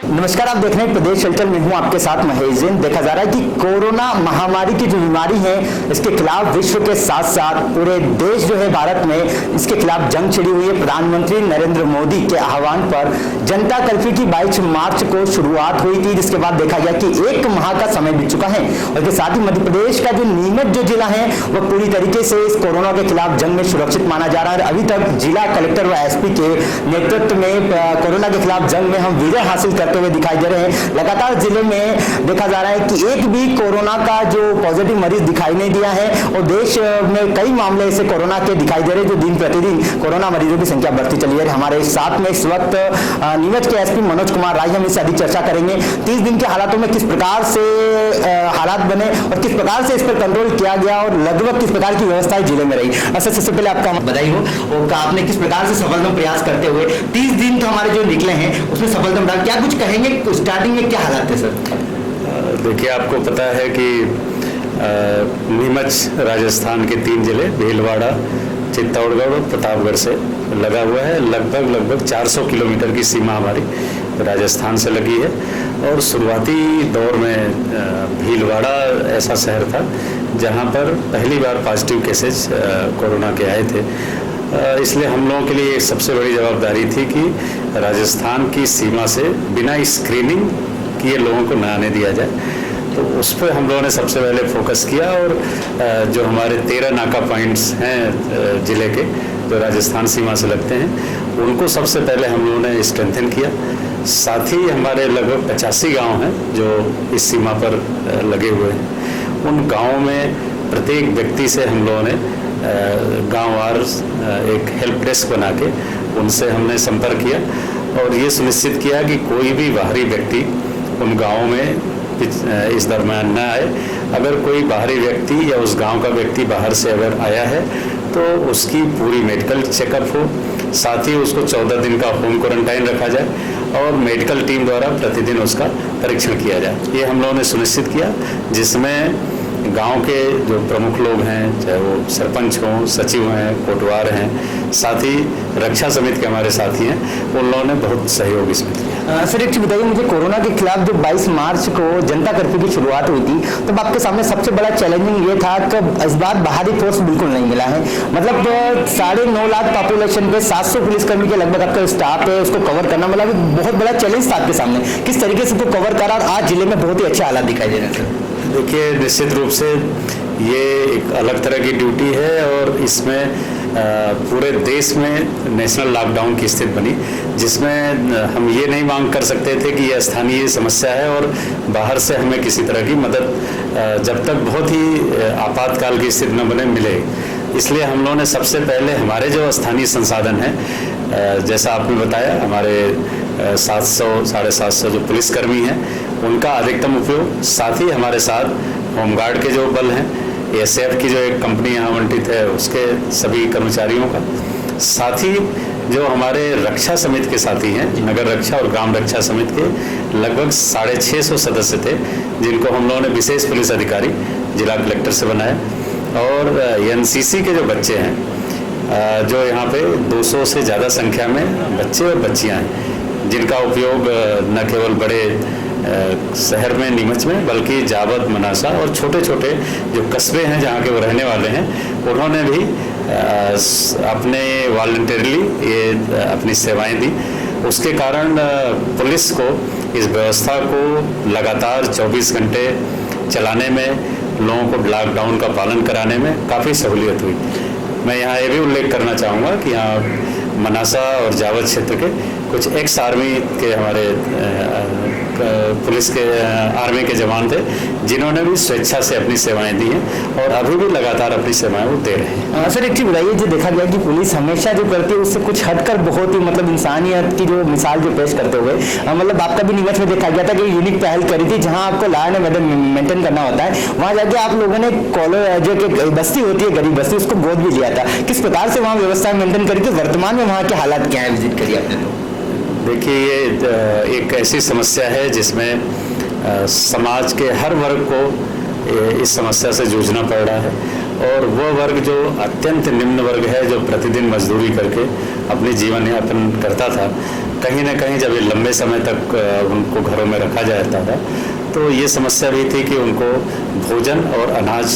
नमस्कार, आप देख रहे हैं प्रदेश हलचल में हूं आपके साथ महेश जैन। देखा जा रहा है कि कोरोना महामारी की जो बीमारी है इसके खिलाफ विश्व के साथ साथ पूरे देश जो है भारत में इसके खिलाफ जंग छिड़ी हुई है। प्रधानमंत्री नरेंद्र मोदी के आह्वान पर जनता कर्फ्यू की 22 मार्च को शुरुआत हुई थी, जिसके बाद देखा गया कि एक माह का समय बीत चुका है और इसके साथ ही मध्य प्रदेश का जो नीमच जो जिला है वह पूरी तरीके से इस कोरोना के खिलाफ जंग में सुरक्षित माना जा रहा है। अभी तक जिला कलेक्टर व एसपी के नेतृत्व में कोरोना के खिलाफ जंग में हम विजय हासिल करते हुए दिखाई दे रहे हैं। लगातार जिले में देखा जा रहा है कि एक भी कोरोना का जो पॉजिटिव मरीज दिखाई नहीं दिया है और देश में कई मामले ऐसे कोरोना के दिखाई दे रहे हैं जो दिन प्रतिदिन कोरोना मरीजों की संख्या बढ़ती चली है। हमारे साथ में इस वक्त नीमच के एसपी मनोज कुमार राय, हम इससे अधिक चर्चा करेंगे। 30 दिन के हालातों में किस प्रकार से हालात बने और किस प्रकार से इस पर कंट्रोल किया गया और लगभग किस प्रकार की व्यवस्थाएं जिले में रही। सबसे पहले आपका बधाई हो और आपने किस प्रकार से सफलतम प्रयास करते हुए 30 दिन तो हमारे जो निकले हैं उसमें सफलतम रहा, क्या कुछ कहेंगे? स्टार्टिंग में क्या हालात थे सर? देखिए, आपको पता है कि नीमच राजस्थान के 3 जिले भीलवाड़ा, चित्तौड़गढ़ और प्रतापगढ़ से लगा हुआ है। लगभग 400 किलोमीटर की सीमा हमारी राजस्थान से लगी है और शुरुआती दौर में भीलवाड़ा ऐसा शहर था जहां पर पहली बार पॉजिटिव केसेस कोरोना के आए थे। इसलिए हम लोगों के लिए एक सबसे बड़ी जवाबदारी थी कि राजस्थान की सीमा से बिना स्क्रीनिंग किए लोगों को न आने दिया जाए, तो उस पर हम लोगों ने सबसे पहले फोकस किया और जो हमारे 13 नाका पॉइंट्स हैं ज़िले के जो राजस्थान सीमा से लगते हैं उनको सबसे पहले हम लोगों ने स्ट्रेंथन किया। साथ ही हमारे लगभग 85 गांव हैं जो इस सीमा पर लगे हुए हैं। उन गाँवों में प्रत्येक व्यक्ति से हम लोगों ने गाँववार एक हेल्प डेस्क बना के उनसे हमने संपर्क किया और ये सुनिश्चित किया कि कोई भी बाहरी व्यक्ति उन गाँवों में इस दरम्यान न आए। अगर कोई बाहरी व्यक्ति या उस गांव का व्यक्ति बाहर से अगर आया है तो उसकी पूरी मेडिकल चेकअप हो, साथ ही उसको 14 दिन का होम क्वारंटाइन रखा जाए और मेडिकल टीम द्वारा प्रतिदिन उसका परीक्षण किया जाए। ये हम लोगों ने सुनिश्चित किया, जिसमें गांव के जो प्रमुख लोग हैं, चाहे वो सरपंच हों, सचिव हैं, कोटवार हैं, साथ ही रक्षा समिति के हमारे साथी हैं, उन लोगों ने बहुत सहयोग इसमें दिया। सर एक चीज बताइए मुझे, कोरोना के खिलाफ जो 22 मार्च को जनता कर्फ्यू की शुरुआत हुई थी तब आपके सामने सबसे बड़ा चैलेंजिंग ये था कि इस बार बाहरी फोर्स बिल्कुल नहीं मिला है। मतलब 9.5 लाख पॉपुलेशन पे 700 पुलिसकर्मी के लगभग आपका स्टाफ है, उसको कवर करना मतलब बहुत बड़ा चैलेंज था आपके सामने। किस तरीके से उसको कवर करा और आज जिले में बहुत ही अच्छे हालात दिखाई दे रहे हैं? देखिए, निश्चित रूप से ये एक अलग तरह की ड्यूटी है और इसमें पूरे देश में नेशनल लॉकडाउन की स्थिति बनी, जिसमें हम ये नहीं मांग कर सकते थे कि यह स्थानीय समस्या है और बाहर से हमें किसी तरह की मदद जब तक बहुत ही आपातकाल की स्थिति न बने मिले। इसलिए हम लोगों ने सबसे पहले हमारे जो स्थानीय संसाधन हैं, जैसा आपने बताया, हमारे 700-750 जो पुलिसकर्मी हैं उनका अधिकतम उपयोग, साथ ही हमारे साथ होमगार्ड के जो बल हैं, एसएफ की जो एक कंपनी यहाँ आवंटित है उसके सभी कर्मचारियों का, साथ ही जो हमारे रक्षा समिति के साथी हैं, नगर रक्षा और ग्राम रक्षा समिति के लगभग 650 सदस्य थे, जिनको हम लोगों ने विशेष पुलिस अधिकारी जिला कलेक्टर से बनाया। और एनसीसी के जो बच्चे हैं, जो यहाँ पे 200 से ज़्यादा संख्या में बच्चे और बच्चियाँ हैं, जिनका उपयोग न केवल बड़े शहर में नीमच में बल्कि जावद, मनासा और छोटे छोटे जो कस्बे हैं जहाँ के वो रहने वाले हैं, उन्होंने भी अपने वॉलंटियरली ये अपनी सेवाएं दी। उसके कारण पुलिस को इस व्यवस्था को लगातार 24 घंटे चलाने में, लोगों को लॉकडाउन का पालन कराने में काफ़ी सहूलियत हुई। मैं यहाँ ये भी उल्लेख करना चाहूँगा कि यहाँ मनासा और जावद क्षेत्र के कुछ एक्स आर्मी के हमारे पुलिस के आर्मी के जवान थे, जिन्होंने भी स्वेच्छा से अपनी सेवाएं दी हैं और अभी भी लगातार अपनी सेवाएं वो दे रहे हैं। सर एक चीज बताइए, जो देखा गया कि पुलिस हमेशा जो करती है उससे कुछ हटकर बहुत ही मतलब इंसानियत की जो मिसाल जो पेश करते हुए, मतलब आपका भी नीमच में देखा गया था कि यूनिक पहल करी थी जहाँ आपको लॉ एंड ऑर्डर मेंटेन करना होता है। वहाँ जाके आप लोगों ने जो बस्ती होती है, गरीब बस्ती, उसको गोद भी लिया था। किस प्रकार से वहाँ व्यवस्था मेंटेन करके वर्तमान में वहाँ के हालात क्या है, विजिट करिए आपने? देखिए, ये एक ऐसी समस्या है जिसमें समाज के हर वर्ग को इस समस्या से जूझना पड़ रहा है और वो वर्ग जो अत्यंत निम्न वर्ग है, जो प्रतिदिन मजदूरी करके अपनी जीवन यापन करता था, कहीं ना कहीं जब ये लंबे समय तक उनको घरों में रखा जाता था तो ये समस्या भी थी कि उनको भोजन और अनाज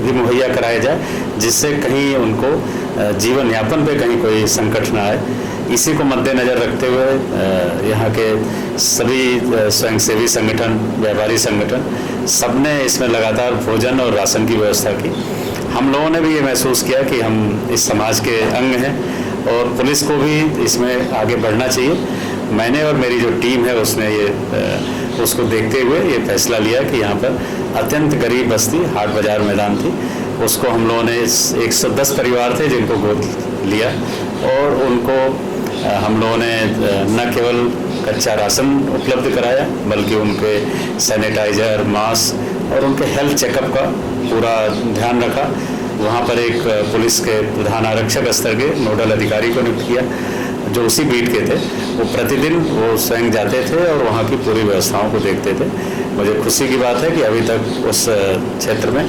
भी मुहैया कराया जाए, जिससे कहीं उनको जीवन यापन पे कहीं कोई संकट ना आए। इसी को मद्देनज़र रखते हुए यहाँ के सभी स्वयंसेवी संगठन, व्यापारी संगठन, सबने इसमें लगातार भोजन और राशन की व्यवस्था की। हम लोगों ने भी ये महसूस किया कि हम इस समाज के अंग हैं और पुलिस को भी इसमें आगे बढ़ना चाहिए। मैंने और मेरी जो टीम है उसने उसको देखते हुए ये फैसला लिया कि यहाँ पर अत्यंत गरीब बस्ती हाट बाजार मैदान थी, उसको हम लोगों ने 110 परिवार थे जिनको गोद लिया और उनको हम लोगों ने न केवल कच्चा राशन उपलब्ध कराया बल्कि उनके सैनिटाइजर, मास्क और उनके हेल्थ चेकअप का पूरा ध्यान रखा। वहाँ पर एक पुलिस के प्रधान आरक्षक स्तर के नोडल अधिकारी को नियुक्त किया जो उसी बीट के थे। वो प्रतिदिन वो स्वयं जाते थे और वहाँ की पूरी व्यवस्थाओं को देखते थे। मुझे खुशी की बात है कि अभी तक उस क्षेत्र में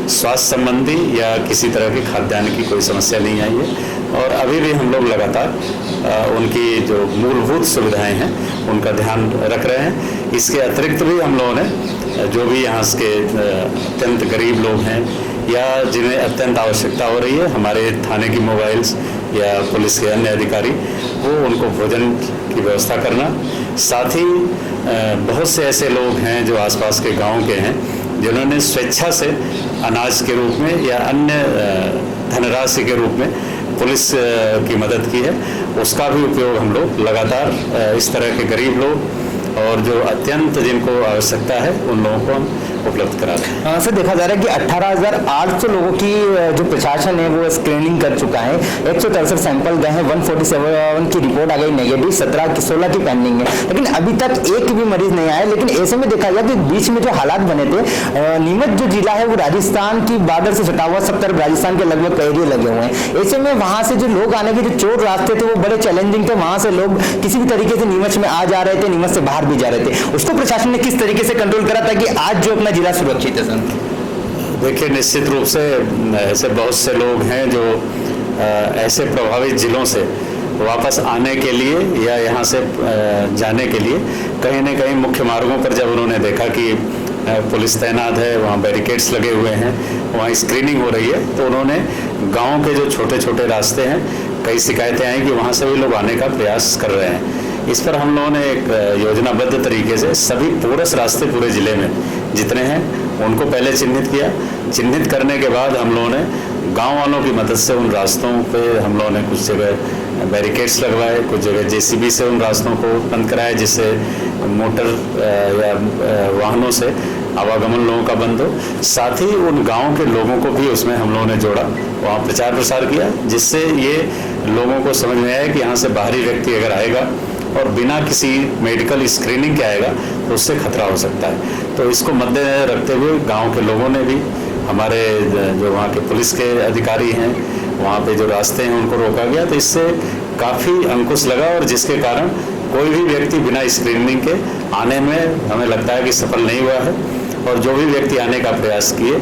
स्वास्थ्य संबंधी या किसी तरह की खाद्यान्न की कोई समस्या नहीं आई है और अभी भी हम लोग लगातार उनकी जो मूलभूत सुविधाएं हैं उनका ध्यान रख रहे हैं। इसके अतिरिक्त भी हम लोगों ने जो भी यहाँ के अत्यंत गरीब लोग हैं या जिन्हें अत्यंत आवश्यकता हो रही है, हमारे थाने की मोबाइल्स या पुलिस के अन्य अधिकारी वो उनको भोजन की व्यवस्था करना। साथ ही बहुत से ऐसे लोग हैं जो आसपास के गांव के हैं जिन्होंने स्वेच्छा से अनाज के रूप में या अन्य धनराशि के रूप में पुलिस की मदद की है, उसका भी उपयोग हम लोग लगातार इस तरह के गरीब लोग और जो अत्यंत जिनको आवश्यकता है उन लोगों को हम उपलब्ध करा रहे हैं। सर, देखा जा रहा है कि 18,800 लोगों की जो प्रशासन है वो स्क्रीनिंग कर चुका है। 163 सैंपल गए हैं, 147 की रिपोर्ट आ गई नेगेटिव, 16 की पेंडिंग है, लेकिन अभी तक एक भी मरीज नहीं आया। लेकिन ऐसे में देखा जाए कि बीच में जो हालात बने थे, नीमच जो जिला है वो राजस्थान की बॉर्डर से सटा हुआ, 70 राजस्थान के लगभग एरिया लगे हुए हैं। ऐसे में वहां से जो लोग आने के जो चोर रास्ते थे वो बड़े चैलेंजिंग थे। वहां से लोग किसी भी तरीके से नीमच में आ जा रहे थे, नीमच से बाहर भी जा रहे थे। उसको प्रशासन ने किस तरीके से कंट्रोल करा था कि आज जो अपना जिला सुरक्षित है? सर देखिए, निश्चित रूप से ऐसे बहुत से लोग हैं जो ऐसे प्रभावित जिलों से वापस आने के लिए या यहाँ से जाने के लिए कहीं न कहीं मुख्य मार्गों पर जब उन्होंने देखा कि पुलिस तैनात है, वहाँ बैरिकेड्स लगे हुए हैं, वहाँ स्क्रीनिंग हो रही है, तो उन्होंने गाँव के जो छोटे छोटे रास्ते हैं, कई शिकायतें आई कि वहाँ से भी लोग आने का प्रयास कर रहे हैं। इस पर हम लोगों ने एक योजनाबद्ध तरीके से सभी पूरस रास्ते पूरे ज़िले में जितने हैं उनको पहले चिन्हित किया। चिन्हित करने के बाद हम लोगों ने गांव वालों की मदद से उन रास्तों पे हम लोगों ने कुछ जगह बैरिकेड्स लगवाए, कुछ जगह जेसीबी से उन रास्तों को बंद कराया जिससे मोटर या वाहनों से आवागमन लोगों का बंद हो। साथ ही उन गाँव के लोगों को भी उसमें हम लोगों ने जोड़ा, वहाँ प्रचार प्रसार किया, जिससे ये लोगों को समझ में आया कि यहाँ से बाहरी व्यक्ति अगर आएगा और बिना किसी मेडिकल स्क्रीनिंग के आएगा तो उससे खतरा हो सकता है। तो इसको मद्देनजर रखते हुए गांव के लोगों ने भी, हमारे जो वहाँ के पुलिस के अधिकारी हैं, वहाँ पे जो रास्ते हैं उनको रोका गया, तो इससे काफ़ी अंकुश लगा और जिसके कारण कोई भी व्यक्ति बिना स्क्रीनिंग के आने में हमें लगता है कि सफल नहीं हुआ है। और जो भी व्यक्ति आने का प्रयास किए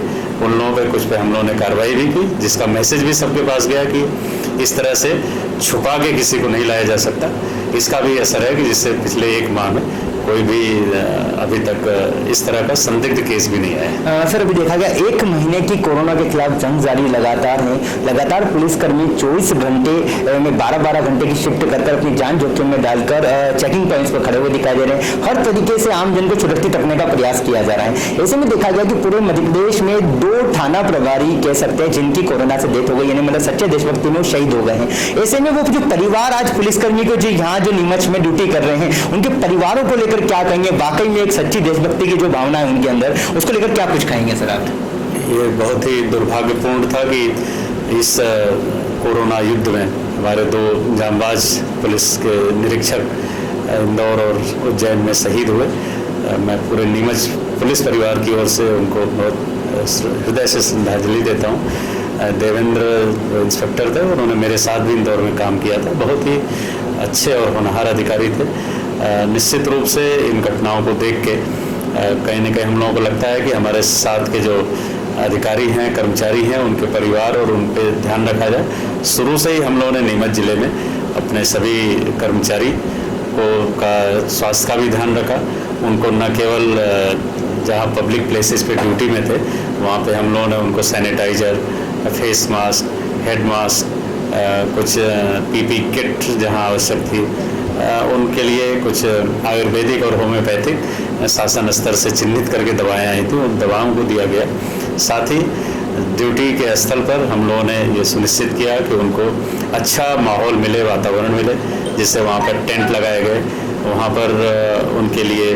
उन लोगों पे कुछ पे हम लोगों ने कार्रवाई भी की, जिसका मैसेज भी सबके पास गया कि इस तरह से छुपा के किसी को नहीं लाया जा सकता। इसका भी असर है कि जिससे पिछले 1 माह में कोई भी अभी तक इस तरह का संदिग्ध केस भी नहीं आया। सर, अभी देखा गया 1 महीने की कोरोना के खिलाफ जंग जारी लगातार है। लगातार पुलिसकर्मी 24 घंटे में 12-12 घंटे की शिफ्ट कर अपनी जान जोखिम में डालकर चेकिंग पॉइंट्स पर खड़े हुए दिखाई दे रहे हैं। हर तरीके से आम जन को सुरक्षित रखने का प्रयास किया जा रहा है। ऐसे में देखा गया कि पूरे मध्य प्रदेश में 2 थाना प्रभारी कह सकते हैं जिनकी कोरोना से डेथ हो गई, यानी मतलब सच्चे देशभक्ति में शहीद हो गए हैं। ऐसे में वो जो परिवार आज पुलिसकर्मी को जो यहाँ जो नीमच में ड्यूटी कर रहे हैं उनके परिवारों को लेकर क्या कहेंगे? वाकई में एक सच्ची देशभक्ति की जो भावना है उनके अंदर, उसको लेकर क्या कुछ कहेंगे सर आप? ये बहुत ही दुर्भाग्यपूर्ण था कि इस कोरोना युद्ध में हमारे 2 जांबाज पुलिस के निरीक्षक इंदौर और उज्जैन में शहीद हुए। मैं पूरे नीमच पुलिस परिवार की ओर से उनको बहुत हृदय से श्रद्धांजलि देता हूँ। देवेंद्र इंस्पेक्टर थे, उन्होंने मेरे साथ भी इंदौर में काम किया था, बहुत ही अच्छे और होनहार अधिकारी थे। निश्चित रूप से इन घटनाओं को देख के कहीं न कहीं हम लोगों को लगता है कि हमारे साथ के जो अधिकारी हैं, कर्मचारी हैं, उनके परिवार और उन पे ध्यान रखा जाए। शुरू से ही हम लोगों ने नीमच ज़िले में अपने सभी कर्मचारी का स्वास्थ्य का भी ध्यान रखा। उनको न केवल जहाँ पब्लिक प्लेसेस पे ड्यूटी में थे वहाँ पे हम लोगों ने उनको sanitizer, face mask, head mask, कुछ पीपी किट जहाँ आवश्यक थी उनके लिए कुछ आयुर्वेदिक और होम्योपैथिक शासन स्तर से चिन्हित करके दवाएं आई थी, उन दवाओं को दिया गया। साथ ही ड्यूटी के स्थल पर हम लोगों ने ये सुनिश्चित किया कि उनको अच्छा माहौल मिले, वातावरण मिले, जिससे वहाँ पर टेंट लगाए गए, वहाँ पर उनके लिए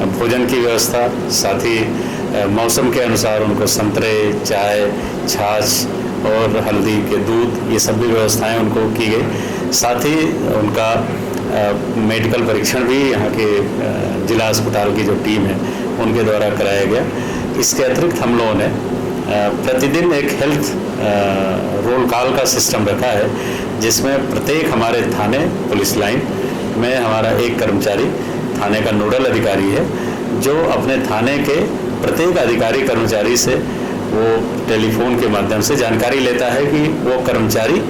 भोजन की व्यवस्था, साथ ही मौसम के अनुसार उनको संतरे, चाय, छाछ और हल्दी के दूध, ये सब भी व्यवस्थाएं उनको की गई। साथ ही उनका मेडिकल परीक्षण भी यहाँ के जिला अस्पताल की जो टीम है उनके द्वारा कराया गया। इसके अतिरिक्त हम लोगों ने प्रतिदिन एक हेल्थ रोल कॉल का सिस्टम रखा है, जिसमें प्रत्येक हमारे थाने पुलिस लाइन में हमारा एक कर्मचारी थाने का नोडल अधिकारी है, जो अपने थाने के प्रत्येक अधिकारी कर्मचारी से वो टेलीफोन के माध्यम से जानकारी लेता है कि वो कर्मचारी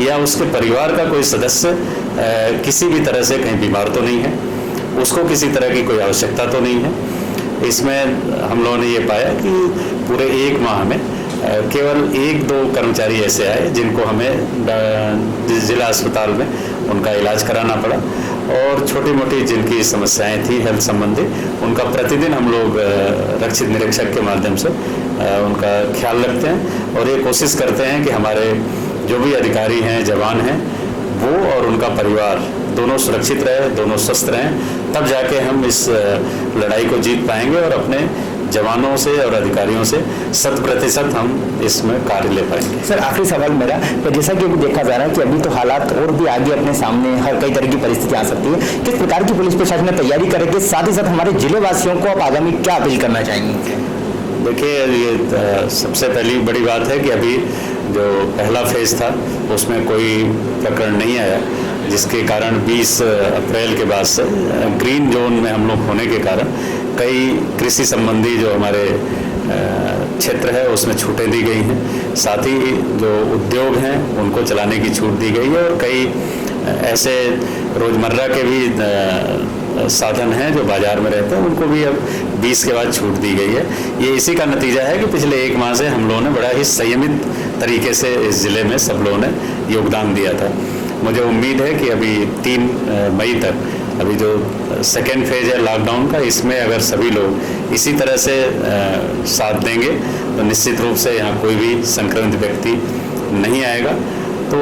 या उसके परिवार का कोई सदस्य किसी भी तरह से कहीं बीमार तो नहीं है, उसको किसी तरह की कोई आवश्यकता तो नहीं है। इसमें हम लोगों ने ये पाया कि पूरे एक माह में केवल 1-2 कर्मचारी ऐसे आए जिनको हमें जिला अस्पताल में उनका इलाज कराना पड़ा, और छोटी मोटी जिनकी समस्याएं थी हेल्थ संबंधी उनका प्रतिदिन हम लोग रक्षित निरीक्षक के माध्यम से उनका ख्याल रखते हैं और ये कोशिश करते हैं कि हमारे जो भी अधिकारी हैं, जवान हैं, वो और उनका परिवार दोनों सुरक्षित रहे, दोनों स्वस्थ रहें, तब जाके हम इस लड़ाई को जीत पाएंगे और अपने जवानों से और अधिकारियों से 100% हम इसमें कार्य ले पाएंगे। सर, आखिरी सवाल मेरा, तो जैसा कि अभी देखा जा रहा है कि अभी तो हालात और भी आगे अपने सामने हर कई तरह की परिस्थिति आ सकती है, किस प्रकार की पुलिस प्रशासन ने तैयारी करेगी, साथ ही साथ हमारे जिले वासियों को आप आगामी क्या अपील करना चाहेंगे? देखिए, ये सबसे पहली बड़ी बात है कि अभी जो पहला फेज था उसमें कोई प्रकरण नहीं आया, जिसके कारण 20 अप्रैल के बाद से ग्रीन जोन में हम लोग होने के कारण कई कृषि संबंधी जो हमारे क्षेत्र है उसमें छूटें दी गई हैं। साथ ही जो उद्योग हैं उनको चलाने की छूट दी गई है, और कई ऐसे रोज़मर्रा के भी साधन हैं जो बाजार में रहते हैं उनको भी अब 20 के बाद छूट दी गई है। ये इसी का नतीजा है कि पिछले 1 माह से हम लोगों ने बड़ा ही संयमित तरीके से इस ज़िले में सब लोगों ने योगदान दिया था। मुझे उम्मीद है कि अभी 3 मई तक अभी जो सेकेंड फेज है लॉकडाउन का, इसमें अगर सभी लोग इसी तरह से साथ देंगे तो निश्चित रूप से यहाँ कोई भी संक्रमित व्यक्ति नहीं आएगा। तो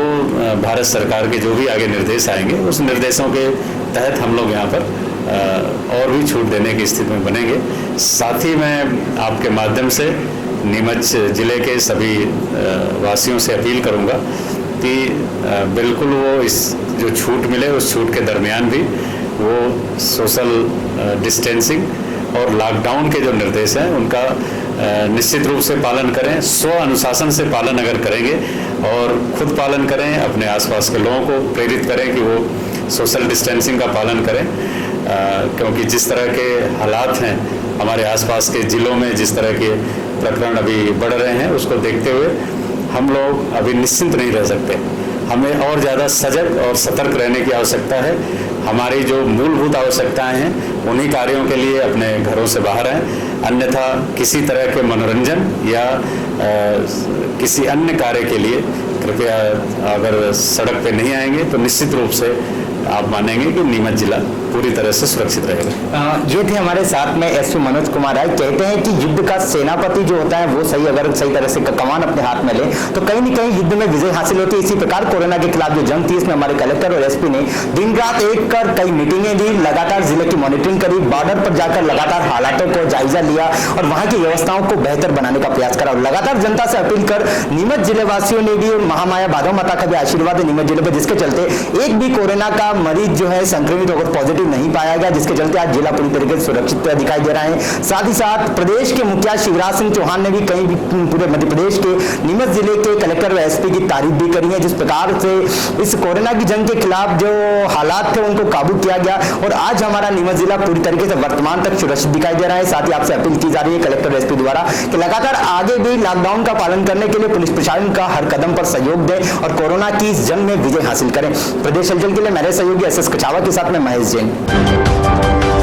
भारत सरकार के जो भी आगे निर्देश आएंगे उस निर्देशों के तहत हम लोग यहाँ पर और भी छूट देने की स्थिति में बनेंगे। साथ ही मैं आपके माध्यम से नीमच ज़िले के सभी वासियों से अपील करूँगा कि बिल्कुल वो इस जो छूट मिले उस छूट के दरमियान भी वो सोशल डिस्टेंसिंग और लॉकडाउन के जो निर्देश हैं उनका निश्चित रूप से पालन करें। स्व अनुशासन से पालन अगर करेंगे और खुद पालन करें, अपने आसपास के लोगों को प्रेरित करें कि वो सोशल डिस्टेंसिंग का पालन करें, क्योंकि जिस तरह के हालात हैं हमारे आसपास के ज़िलों में, जिस तरह के प्रकरण अभी बढ़ रहे हैं, उसको देखते हुए हम लोग अभी निश्चिंत नहीं रह सकते। हमें और ज़्यादा सजग और सतर्क रहने की आवश्यकता है। हमारी जो मूलभूत आवश्यकताएं हैं उन्हीं कार्यों के लिए अपने घरों से बाहर आएँ, अन्यथा किसी तरह के मनोरंजन या किसी अन्य कार्य के लिए कृपया अगर सड़क पे नहीं आएंगे तो निश्चित रूप से आप मानेंगे कि नीमच जिला पूरी तरह से सुरक्षित रहेगा। ये थे हमारे साथ में एसपी मनोज कुमार राय। कहते हैं कि युद्ध का सेनापति जो होता है वो अगर सही तरह से कमान अपने हाथ में ले तो कहीं न कहीं युद्ध में विजय हासिल होती है। इसी प्रकार कोरोना के खिलाफ जो जंग थी इसमें हमारे कलेक्टर और एसपी ने दिन रात एक कर कई मीटिंगें ली, लगातार जिले की मॉनिटरिंग करी, बॉर्डर पर जाकर लगातार हालातों को जायजा लिया और वहां की व्यवस्थाओं को बेहतर बनाने का प्रयास करा। और लगातार जनता से अपील कर नीमच जिले वासियों ने भी महामाया भादव माता का भी आशीर्वाद है नीमच जिले पर, जिसके चलते एक भी कोरोना का मरीज जो है संक्रमित होकर पॉजिटिव नहीं पाया गया, जिसके चलते आज जिला पूरी तरीके से सुरक्षित दिखाई दे रहा है। साथ ही साथ प्रदेश के मुखिया शिवराज सिंह चौहान ने भी कहीं भी पूरे मध्य प्रदेश के नीमच जिले के कलेक्टर व एसपी की तारीफ भी करी है, जिस प्रकार से इस कोरोना की जंग के खिलाफ जो हालात थे उनको काबू किया गया और आज हमारा नीमच जिला पूरी तरीके से वर्तमान तक सुरक्षित दिखाई दे रहा है। साथ ही आपसे अपील की जा रही है कलेक्टर एसपी द्वारा कि लगातार आगे भी लॉकडाउन का पालन करने के लिए पुलिस प्रशासन का हर कदम पर सहयोग दें और कोरोना की इस जंग में विजय हासिल करें। प्रदेश हलचल के लिए मेरे सहयोगी एसएस कछावा के साथ में महेश जैन।